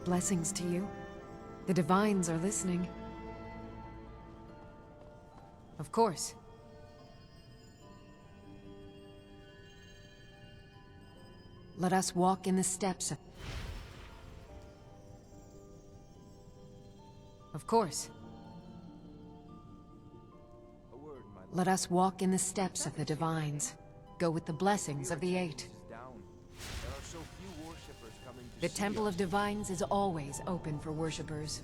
blessings to you. The Divines are listening. Of course. Let us walk in the steps of... Of course. Let us walk in the steps of the Divines. Go with the blessings of the Eight. The Temple of Divines is always open for worshippers.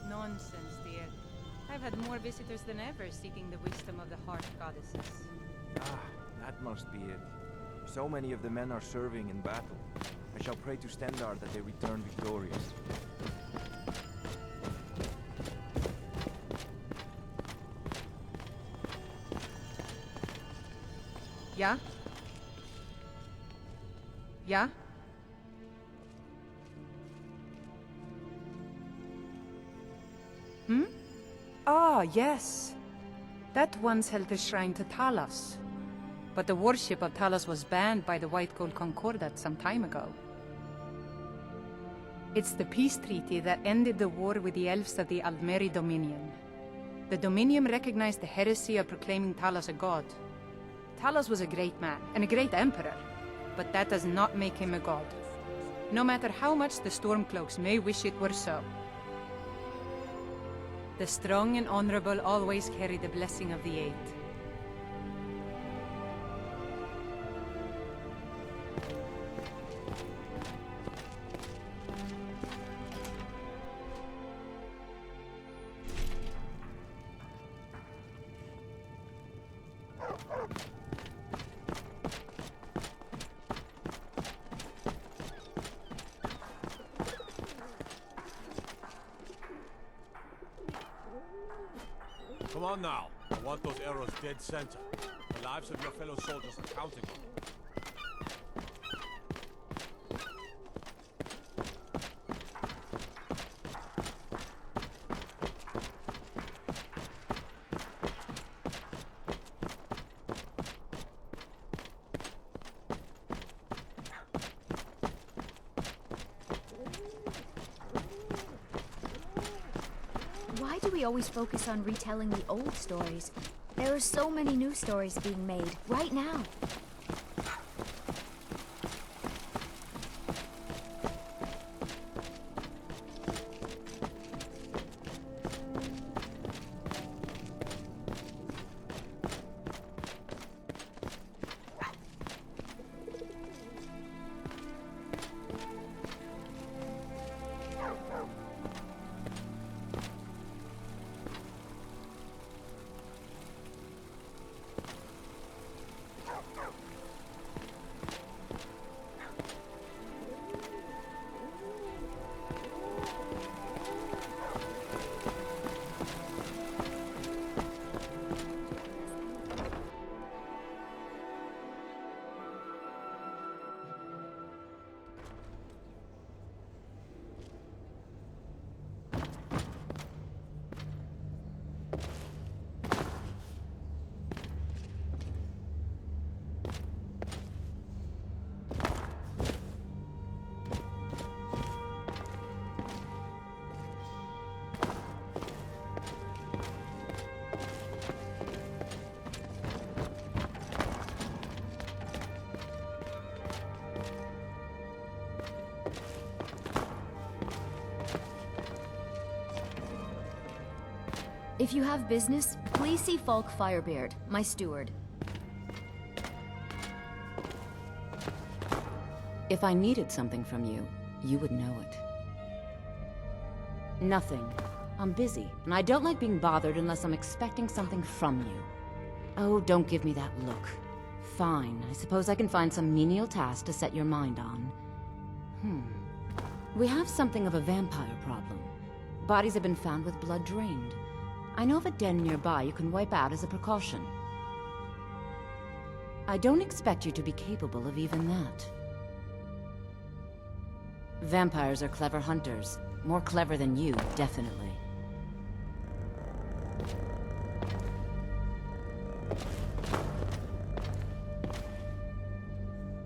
Nonsense, dear. I've had more visitors than ever seeking the wisdom of the Heart Goddesses. Ah, that must be it. So many of the men are serving in battle. I shall pray to Stendar that they return victorious. Yeah? Yeah? Hmm? Ah, yes. That once held the shrine to Talos. But the worship of Talos was banned by the White Gold Concordat some time ago. It's the peace treaty that ended the war with the elves of the Aldmeri Dominion. The Dominion recognized the heresy of proclaiming Talos a god. Talos was a great man, and a great emperor, but that does not make him a god. No matter how much the Stormcloaks may wish it were so. The strong and honorable always carry the blessing of the Eight. Come on now. I want those arrows dead center. The lives of your fellow soldiers are counting on you. Why do we always focus on retelling the old stories? There are so many new stories being made, right now. If you have business, please see Falk Firebeard, my steward. If I needed something from you, you would know it. Nothing. I'm busy, and I don't like being bothered unless I'm expecting something from you. Oh, don't give me that look. Fine, I suppose I can find some menial task to set your mind on. We have something of a vampire problem. Bodies have been found with blood drained. I know of a den nearby you can wipe out as a precaution. I don't expect you to be capable of even that. Vampires are clever hunters. More clever than you, definitely.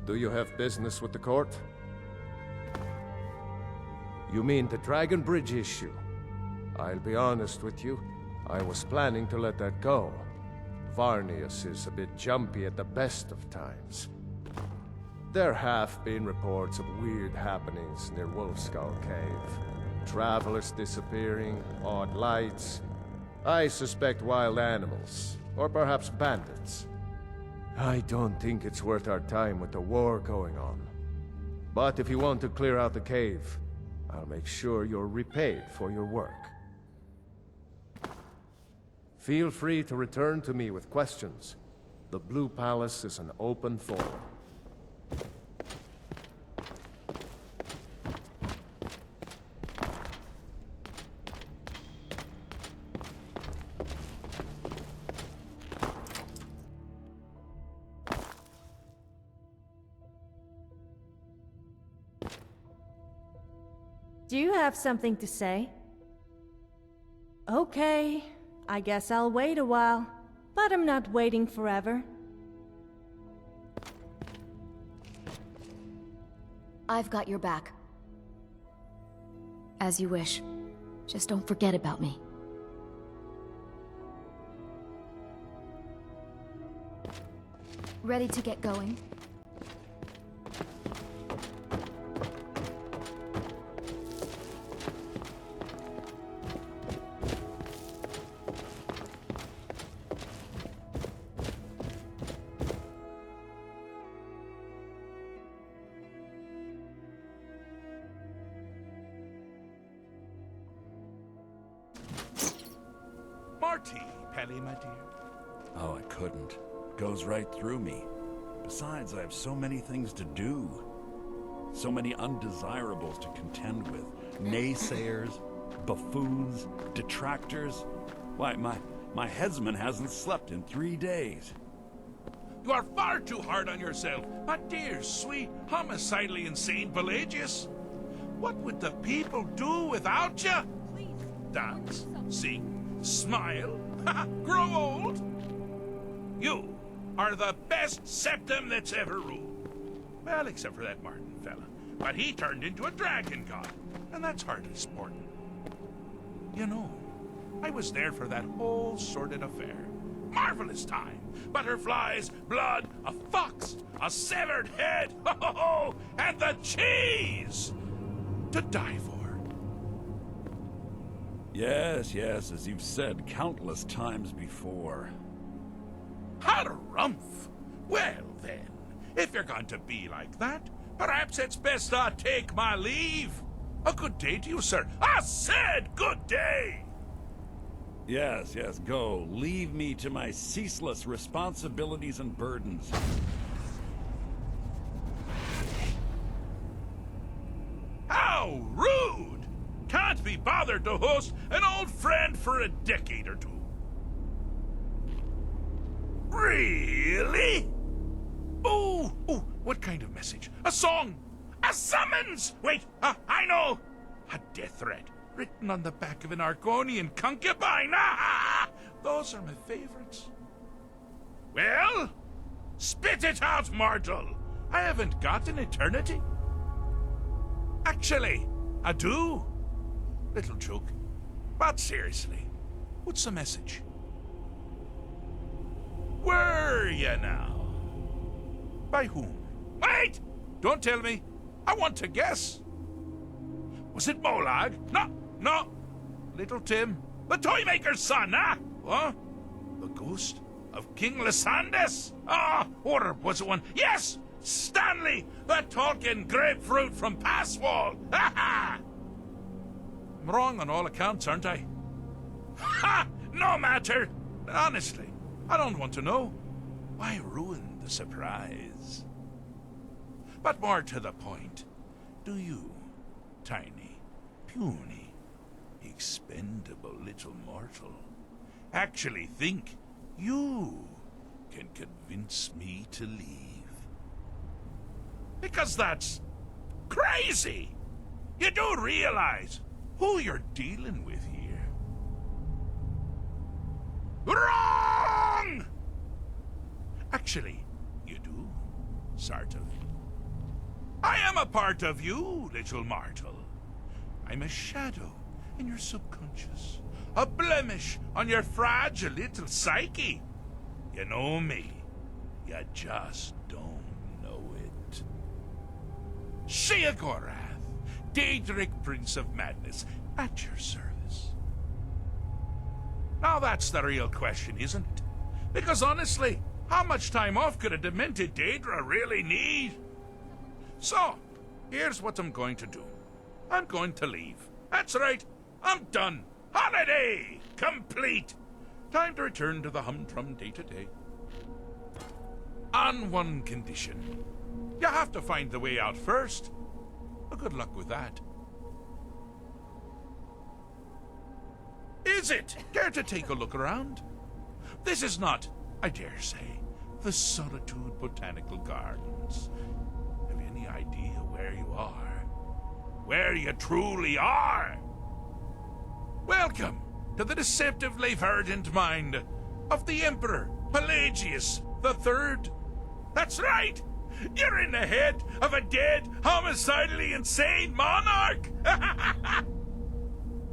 Do you have business with the court? You mean the Dragon Bridge issue? I'll be honest with you, I was planning to let that go. Varnius is a bit jumpy at the best of times. There have been reports of weird happenings near Wolfskull Cave. Travelers disappearing, odd lights. I suspect wild animals, or perhaps bandits. I don't think it's worth our time with the war going on. But if you want to clear out the cave, I'll make sure you're repaid for your work. Feel free to return to me with questions. The Blue Palace is an open forum. Do you have something to say? Okay, I guess I'll wait a while, but I'm not waiting forever. I've got your back. As you wish. Just don't forget about me. Ready to get going? Marty, Pelly, my dear. Oh, I couldn't. Goes right through me. Besides, I have so many things to do. So many undesirables to contend with. Naysayers, buffoons, detractors. Why, my headsman hasn't slept in 3 days. You are far too hard on yourself, my dear, sweet, homicidally insane Pelagius. What would the people do without you? Dance, sing, smile, grow old? You are the best septum that's ever ruled. Well, except for that Martin fella. But he turned into a dragon god, and that's hardly sporting. You know, I was there for that whole sordid affair. Marvelous time. Butterflies, blood, a fox, a severed head, and the cheese to die for. Yes, as you've said countless times before. Harumph! Well then, if you're going to be like that, perhaps it's best I take my leave. A good day to you, sir. I said good day! Yes, go. Leave me to my ceaseless responsibilities and burdens. How rude! Can't be bothered to host an old friend for a decade or two. Really? Oh, what kind of message? A song? A summons? Wait, I know! A death threat written on the back of an Argonian concubine. Those are my favorites. Well, spit it out, mortal. I haven't got an eternity. Actually, I do. Little joke. But seriously, what's the message? Were you now? By whom? Wait! Don't tell me. I want to guess. Was it Molag? No. Little Tim. The Toymaker's son, What? The ghost of King Lysandes? Or was it one? Yes! Stanley, the talking grapefruit from Passwall. I'm wrong on all accounts, aren't I? No matter. Honestly, I don't want to know. Why ruin the surprise? But more to the point, do you, tiny, puny, expendable little mortal, actually think you can convince me to leave? Because that's crazy! You do realize who you're dealing with here. Wrong! Actually, you do, sort of. I am a part of you, little mortal. I'm a shadow in your subconscious, a blemish on your fragile little psyche. You know me. You just don't know it. Sheogorath, Daedric Prince of Madness, at your service. Now that's the real question, isn't it? Because honestly, how much time off could a demented Daedra really need? So, here's what I'm going to do. I'm going to leave. That's right. I'm done. Holiday complete. Time to return to the humdrum day-to-day. On one condition. You have to find the way out first. Well, good luck with that. Is it? Care to take a look around? This is not, I dare say, the Solitude Botanical Gardens. Have you any idea where you are? Where you truly are? Welcome to the deceptively verdant mind of the Emperor Pelagius III. That's right! You're in the head of a dead, homicidally insane monarch!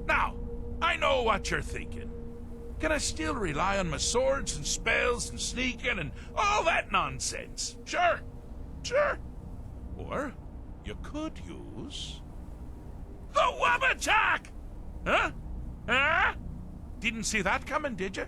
Now, I know what you're thinking. Can I still rely on my swords and spells and sneaking and all that nonsense? Sure. Or you could use the Wabbatak! Huh? Didn't see that coming, did you?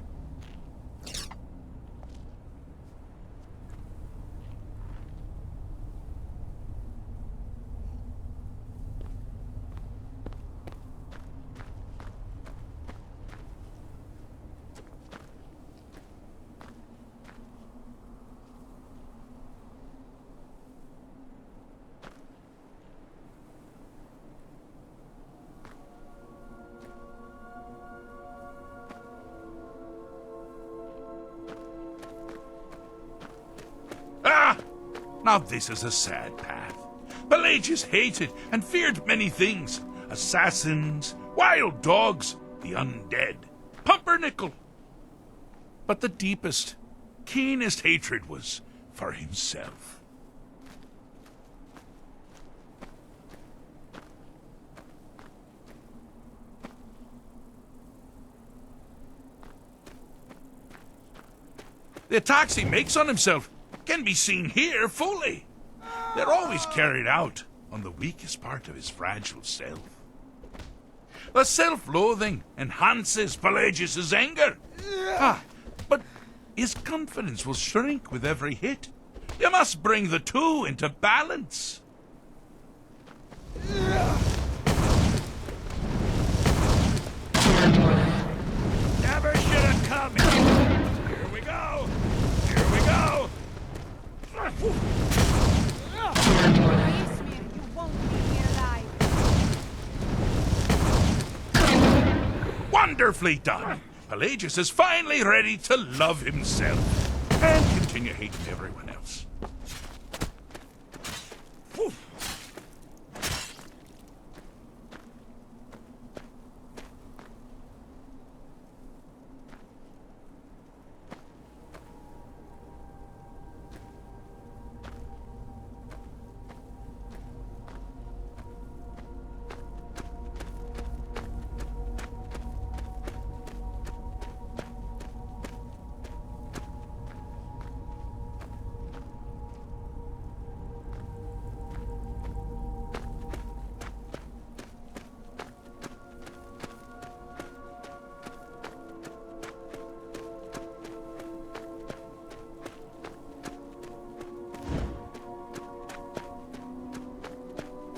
Now this is a sad path. Pelagius hated and feared many things. Assassins, wild dogs, the undead, pumpernickel. But the deepest, keenest hatred was for himself. The attacks he makes on himself can be seen here fully. They're always carried out on the weakest part of his fragile self. The self-loathing enhances Pelagius's anger. But his confidence will shrink with every hit. You must bring the two into balance. Never should have come. Here we go. Wonderfully done! Pelagius is finally ready to love himself and continue hating everyone else. Whew.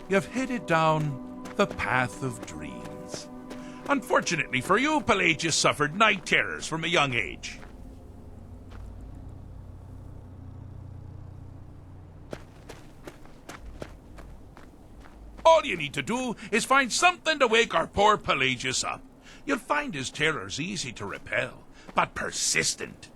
You've headed down the path of dreams. Unfortunately for you, Pelagius suffered night terrors from a young age. All you need to do is find something to wake our poor Pelagius up. You'll find his terrors easy to repel, but persistent.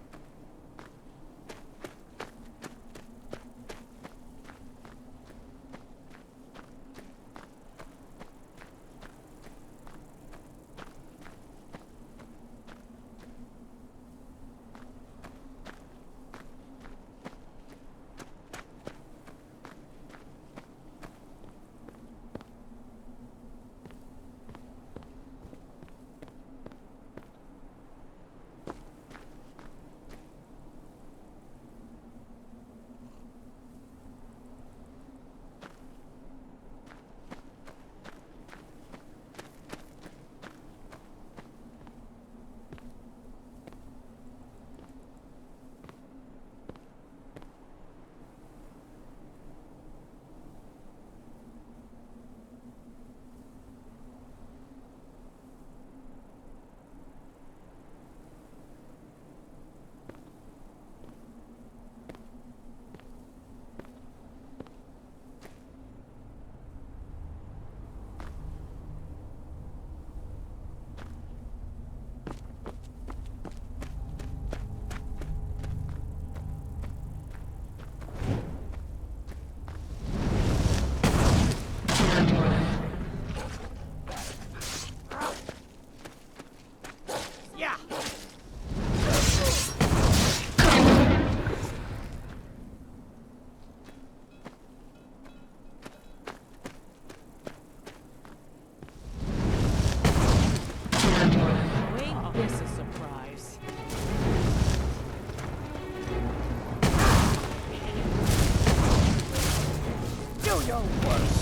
Do your worst.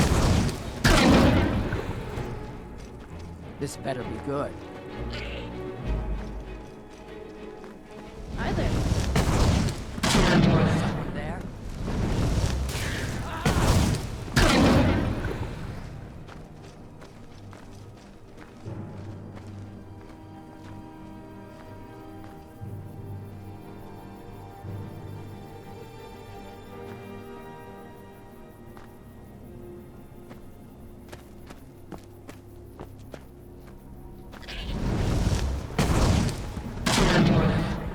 This better be good. Hi there. Someone there?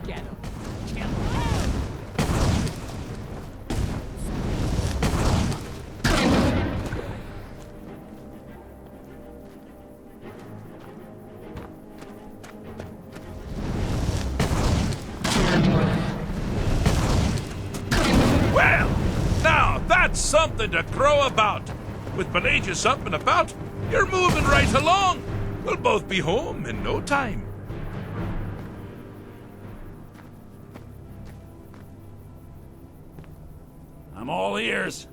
Get him. Kill him. Well, now that's something to crow about. With Pelagius up and about, you're moving right along. We'll both be home in no time. I'm all ears.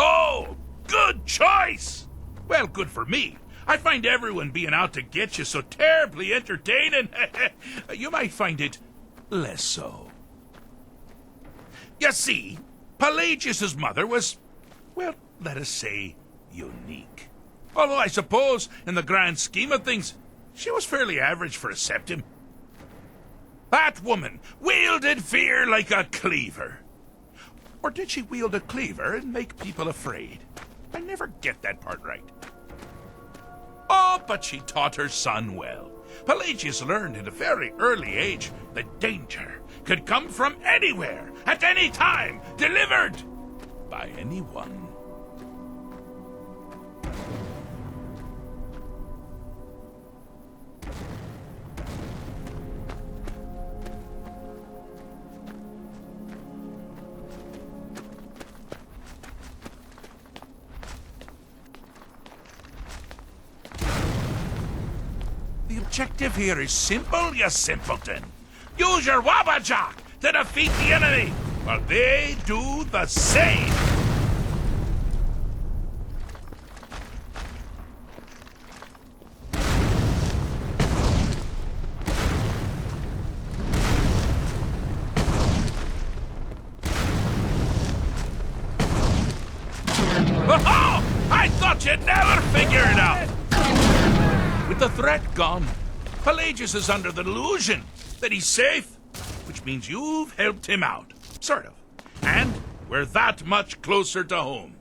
Oh, good choice! Well, good for me. I find everyone being out to get you so terribly entertaining. You might find it less so. You see, Pelagius's mother was, well, let us say, unique. Although I suppose, in the grand scheme of things, she was fairly average for a septim. That woman wielded fear like a cleaver. Or did she wield a cleaver and make people afraid? I never get that part right. Oh, but she taught her son well. Pelagius learned at a very early age that danger could come from anywhere, at any time, delivered by anyone. The objective here is simple, you simpleton. Use your Wabajack to defeat the enemy, while they do the same. Oh, I thought you'd never figure it out. With the threat gone, Pelagius is under the delusion that he's safe, which means you've helped him out, sort of. And we're that much closer to home.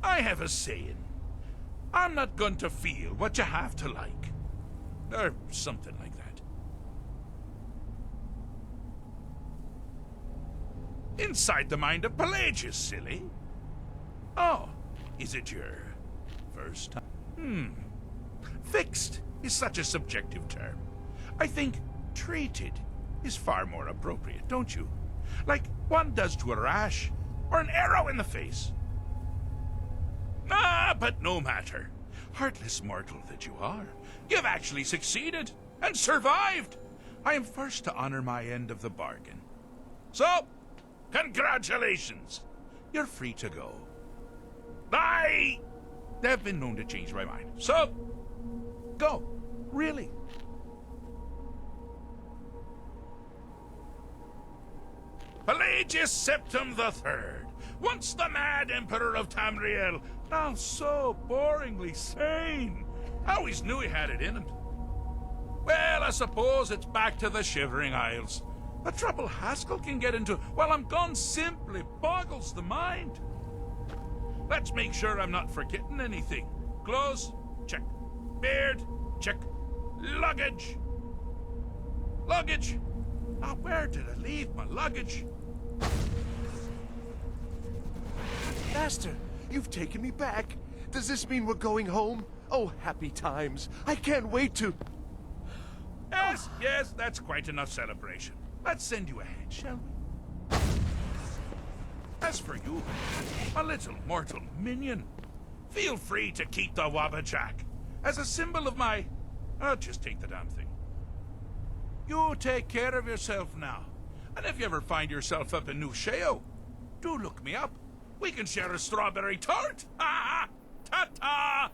I have a saying. I'm not going to feel what you have to like. Or something like that. Inside the mind of Pelagius, silly. Oh, is it your first time? Fixed is such a subjective term. I think treated is far more appropriate, don't you? Like one does to a rash or an arrow in the face. Ah, but no matter. Heartless mortal that you are. You've actually succeeded and survived. I am first to honor my end of the bargain. So, congratulations. You're free to go. I have been known to change my mind. So, go. Really. Pelagius Septim III, once the mad Emperor of Tamriel, now so boringly sane. I always knew he had it in him. Well, I suppose it's back to the Shivering Isles. The trouble Haskell can get into while I'm gone simply boggles the mind. Let's make sure I'm not forgetting anything. Clothes? Check. Beard? Check. Luggage? Luggage? Now, where did I leave my luggage? Master, you've taken me back. Does this mean we're going home? Oh, happy times. I can't wait to... Yes, that's quite enough celebration. Let's send you ahead, shall we? As for you, a little mortal minion, feel free to keep the Wabbajack as a symbol of my... just take the damn thing. You take care of yourself now. And if you ever find yourself up in New Sheo, do look me up. We can share a strawberry tart. Ha ha! Ta-ta!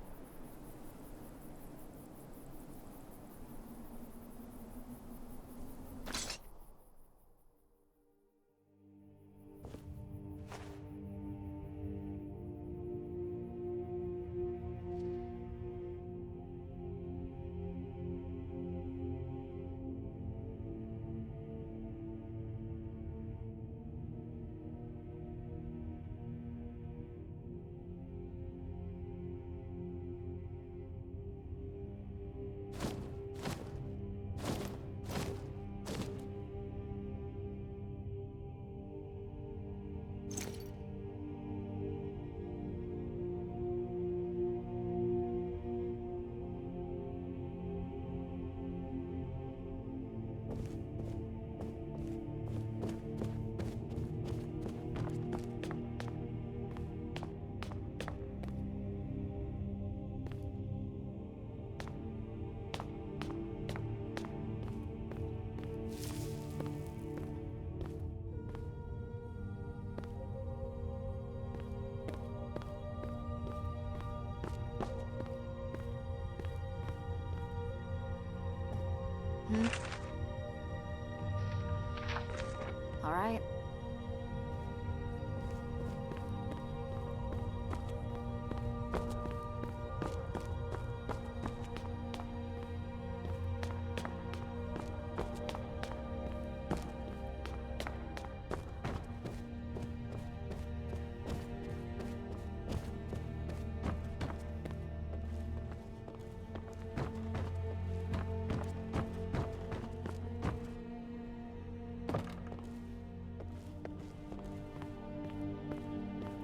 All right.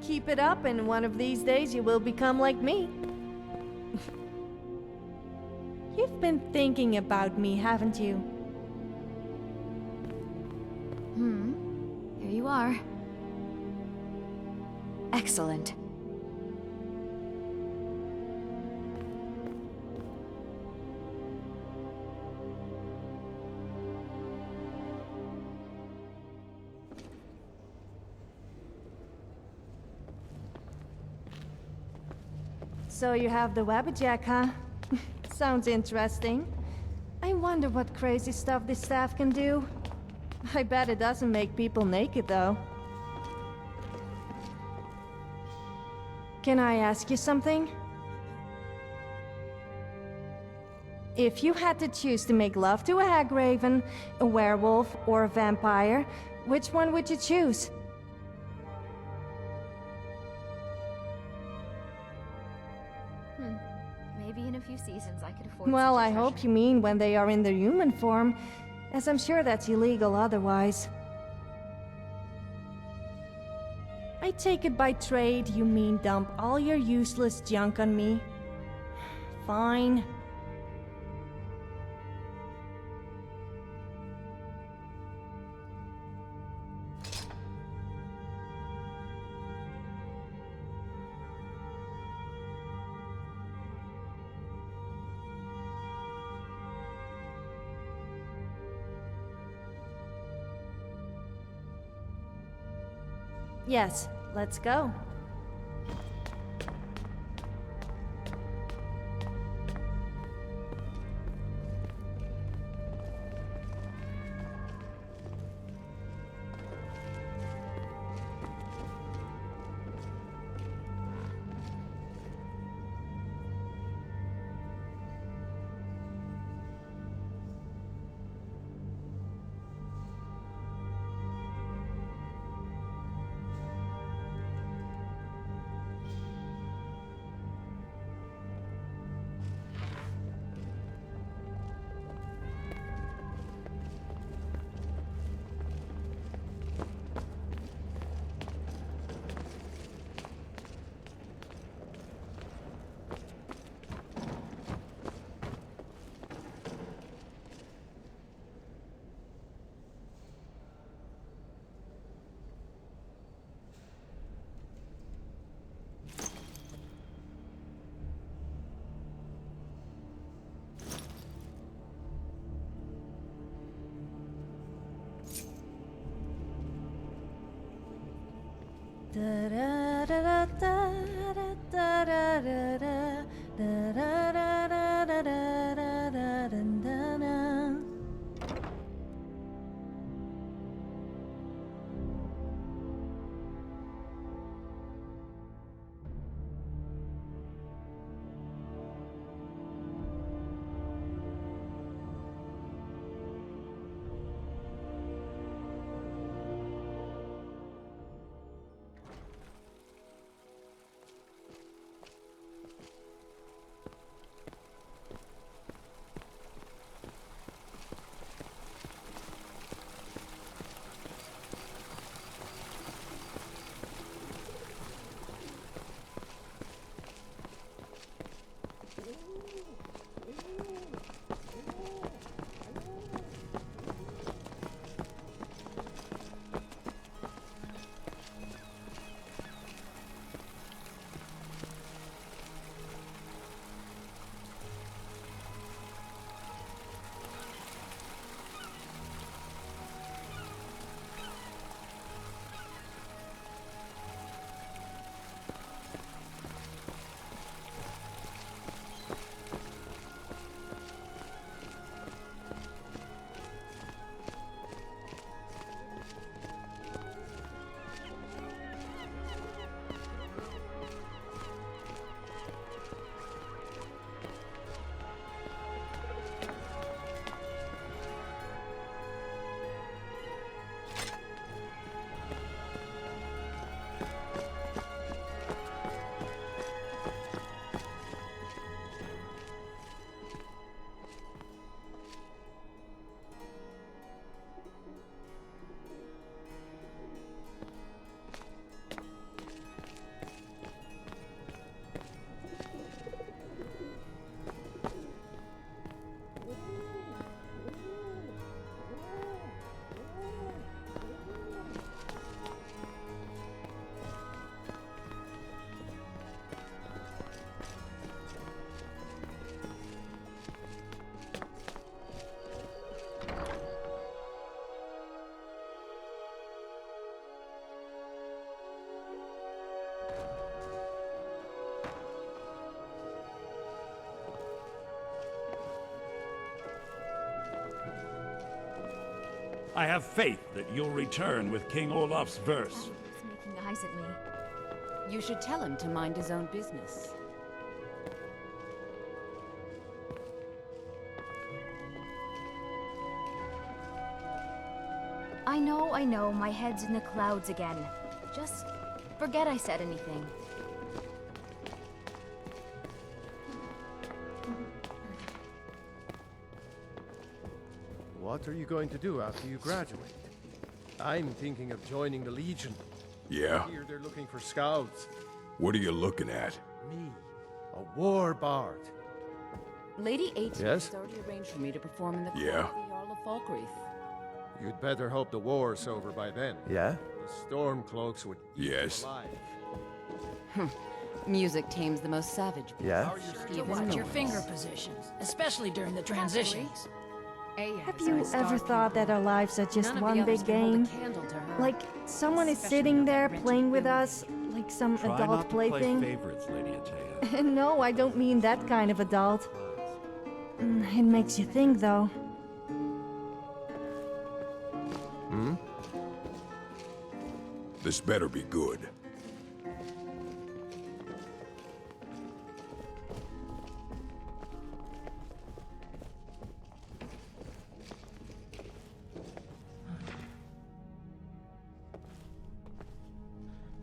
Keep it up, and one of these days you will become like me. You've been thinking about me, haven't you? Here you are. Excellent. So you have the Wabbajack, huh? Sounds interesting. I wonder what crazy stuff this staff can do. I bet it doesn't make people naked, though. Can I ask you something? If you had to choose to make love to a hagraven, a werewolf, or a vampire, which one would you choose? Maybe in a few seasons I could afford Well, such a I hope treasure. you mean when they are in their human form, as I'm sure that's illegal otherwise. I take it by trade you mean dump all your useless junk on me. Fine. Yes, let's go. I have faith that you'll return with King Olaf's verse. He's making eyes at me. You should tell him to mind his own business. I know, my head's in the clouds again. Just forget I said anything. What are you going to do after you graduate? I'm thinking of joining the Legion. Yeah? I hear they're looking for scouts. What are you looking at? Me, a war bard. Lady 18 Yes? has already arranged for me to perform in the court Yeah? of the Jarl of Falkreath. You'd better hope the war's over by then. Yeah? The Stormcloaks would eat Yes. you alive. Music tames the most savage. Yeah? To watch your finger positions, especially during the transitions. Have you ever thought that our lives are just one big game? Like, someone is sitting there playing with us, like some Try adult not to play plaything? favorites, Lady Atea. No, I don't mean that kind of adult. It makes you think, though. Hmm? This better be good.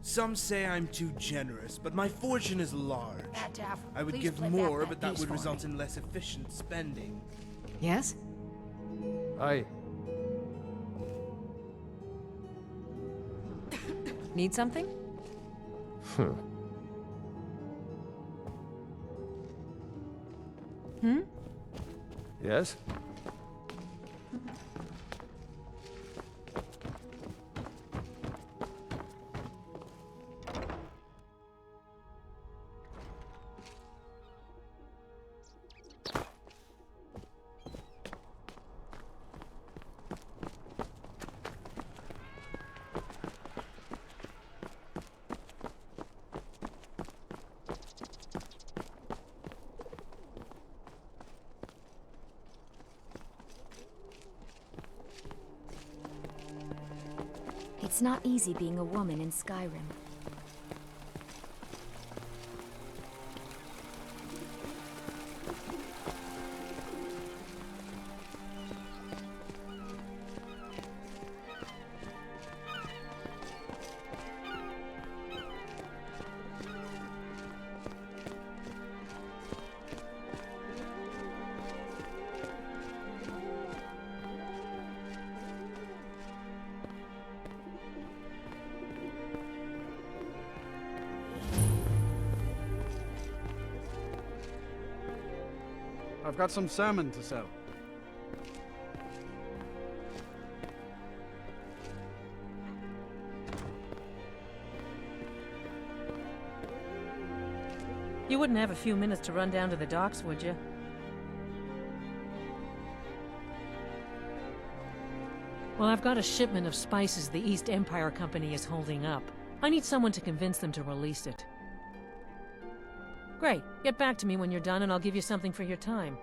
Some say I'm too generous, but my fortune is large. I would give more, but that would result in less efficient spending. Yes? Aye. Need something? Yes? It's not easy being a woman in Skyrim. I've got some salmon to sell. You wouldn't have a few minutes to run down to the docks, would you? Well, I've got a shipment of spices the East Empire Company is holding up. I need someone to convince them to release it. Great. Get back to me when you're done and I'll give you something for your time.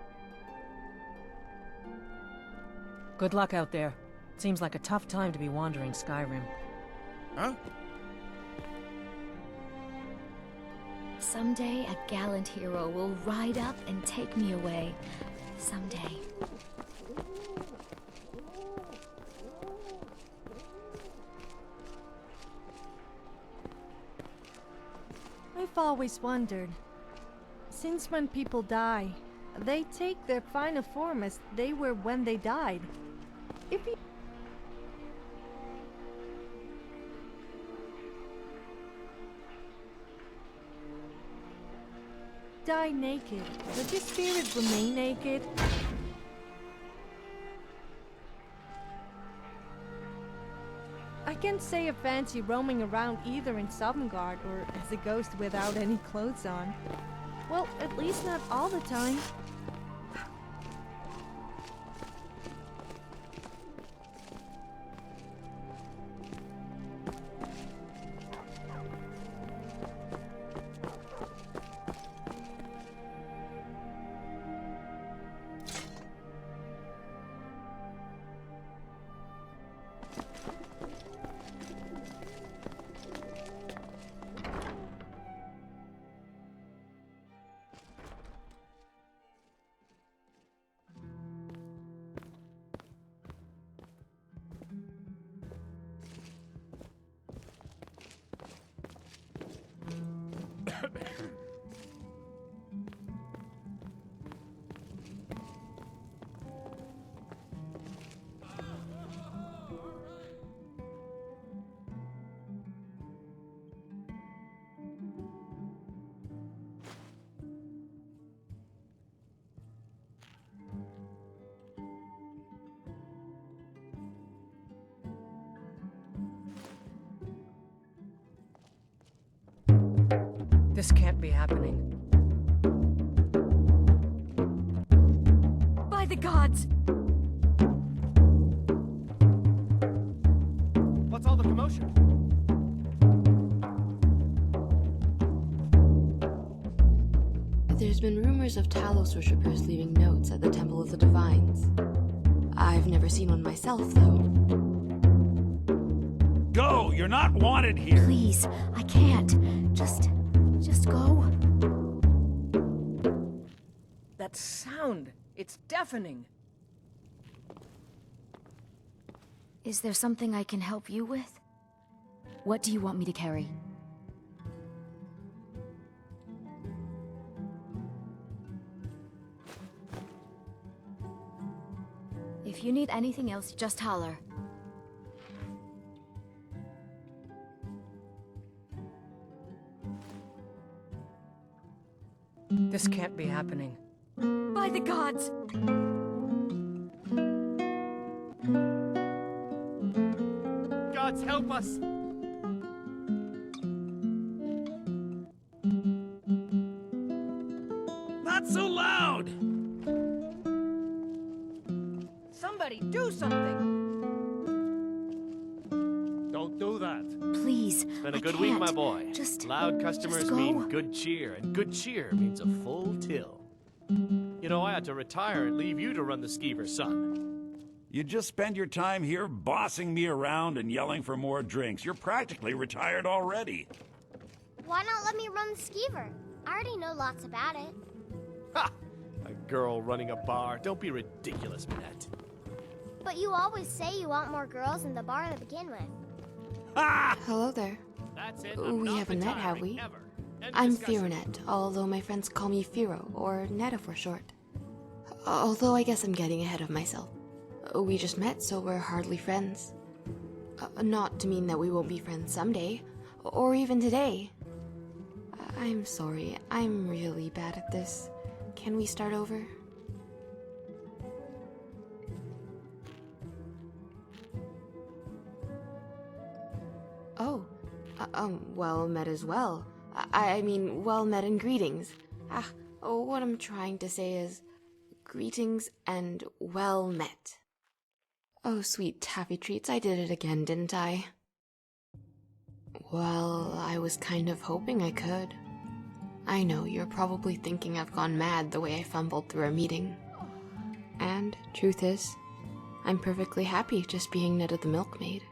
Good luck out there. Seems like a tough time to be wandering Skyrim. Huh? Someday a gallant hero will ride up and take me away. Someday. I've always wondered. Since when people die, they take their final form as they were when they died. If you die naked, would your spirit remain naked? I can't say I fancy roaming around either in Sovngarde or as a ghost without any clothes on. Well, at least not all the time. This can't be happening. By the gods! pictures of Talos worshippers leaving notes at the Temple of the Divines. I've never seen one myself, though. Go! You're not wanted here! Please, I can't. Just go. That sound, it's deafening. Is there something I can help you with? What do you want me to carry? If you need anything else, just holler. This can't be happening. By the gods! Gods help us! Not so loud! Somebody do something! Don't do that. Please, It's been a I good week, my can't. boy. Just Loud customers just go. mean good cheer, and good cheer means a full till. You know, I had to retire and leave you to run the skeever, son. You just spend your time here bossing me around and yelling for more drinks. You're practically retired already. Why not let me run the skeever? I already know lots about it. Ha! A girl running a bar. Don't be ridiculous, Minette. But you always say you want more girls in the bar to begin with. Hello there. That's it. We have a net, have we? I'm Fironet, although my friends call me Firo, or Netta for short. Although I guess I'm getting ahead of myself. We just met, so we're hardly friends. Not to mean that we won't be friends someday, or even today. I'm sorry, I'm really bad at this. Can we start over? Oh, well met as well. I mean, well met and greetings. What I'm trying to say is, greetings and well met. Oh, sweet taffy treats, I did it again, didn't I? Well, I was kind of hoping I could. I know, you're probably thinking I've gone mad the way I fumbled through our meeting. And, truth is, I'm perfectly happy just being Netta the milkmaid.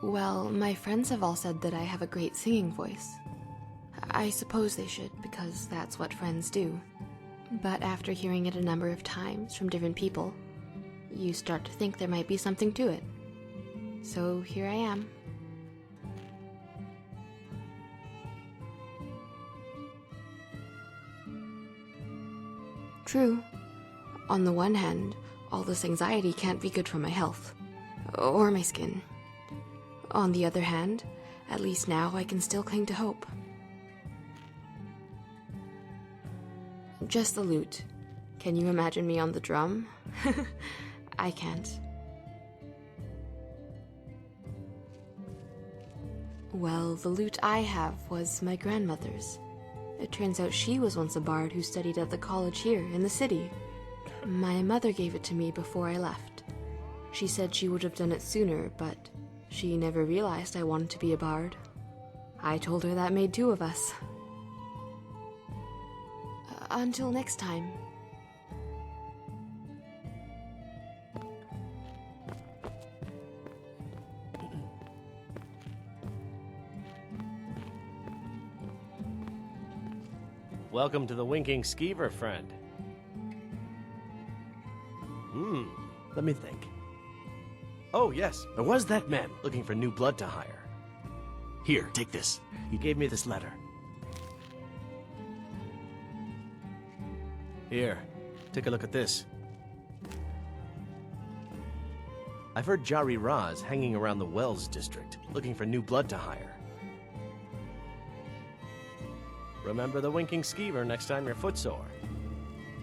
Well, my friends have all said that I have a great singing voice. I suppose they should, because that's what friends do. But after hearing it a number of times from different people, you start to think there might be something to it. So here I am. True. On the one hand, all this anxiety can't be good for my health. Or my skin. On the other hand, at least now I can still cling to hope. Just the lute. Can you imagine me on the drum? I can't. Well, the lute I have was my grandmother's. It turns out she was once a bard who studied at the college here in the city. My mother gave it to me before I left. She said she would have done it sooner, but she never realized I wanted to be a bard. I told her that made two of us. Until next time. Welcome to the Winking Skeever, friend. Let me think. Oh, yes, there was that man looking for new blood to hire. Here, take this. He gave me this letter. Here, take a look at this. I've heard Jari Ra's hanging around the Wells district, looking for new blood to hire. Remember the Winking Skeever next time you're footsore.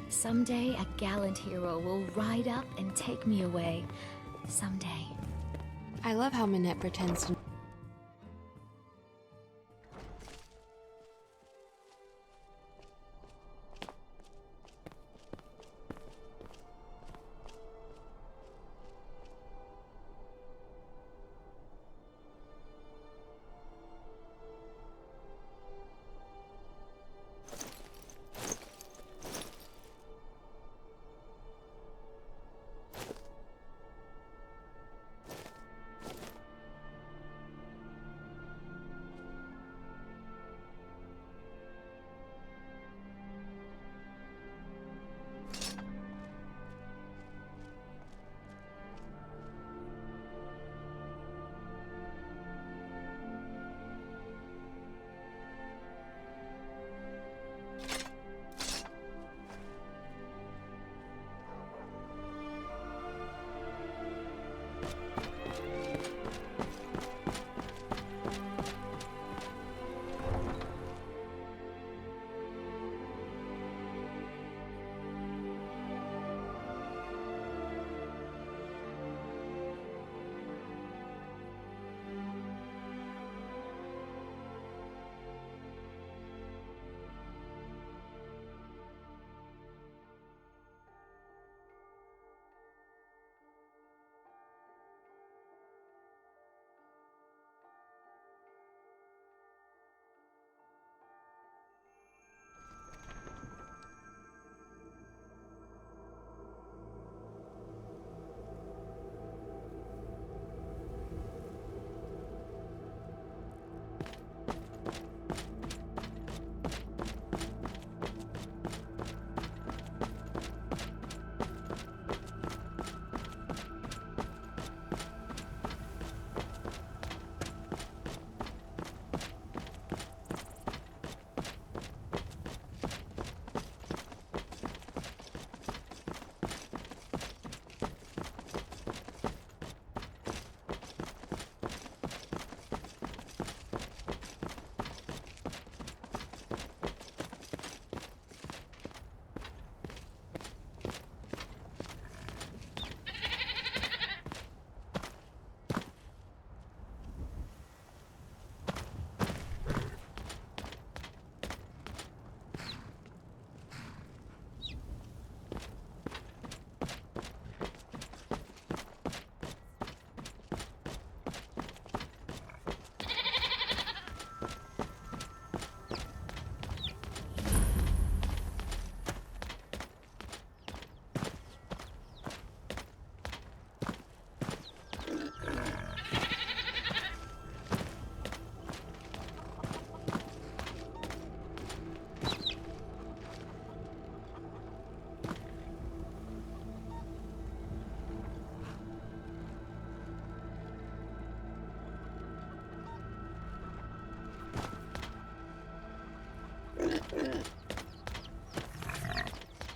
Someday a gallant hero will ride up and take me away. Someday. I love how Minette pretends to...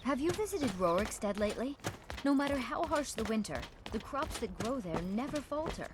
Have you visited Rorikstead lately? No matter how harsh the winter, the crops that grow there never falter.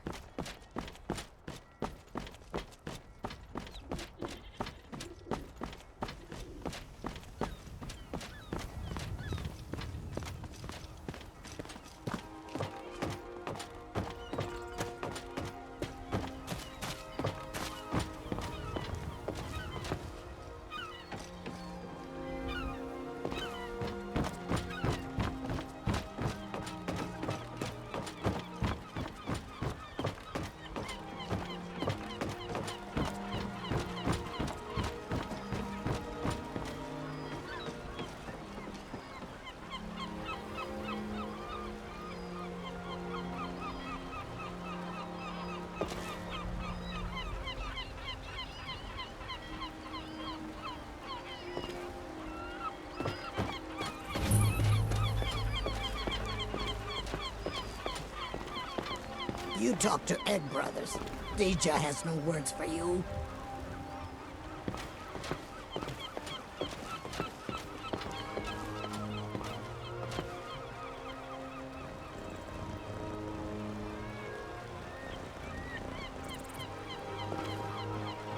You talk to Egg Brothers. Deja has no words for you.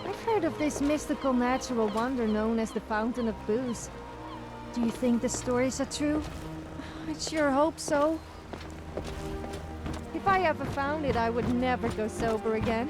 I've heard of this mystical natural wonder known as the Fountain of Booze. Do you think the stories are true? I sure hope so. If I ever found it, I would never go sober again.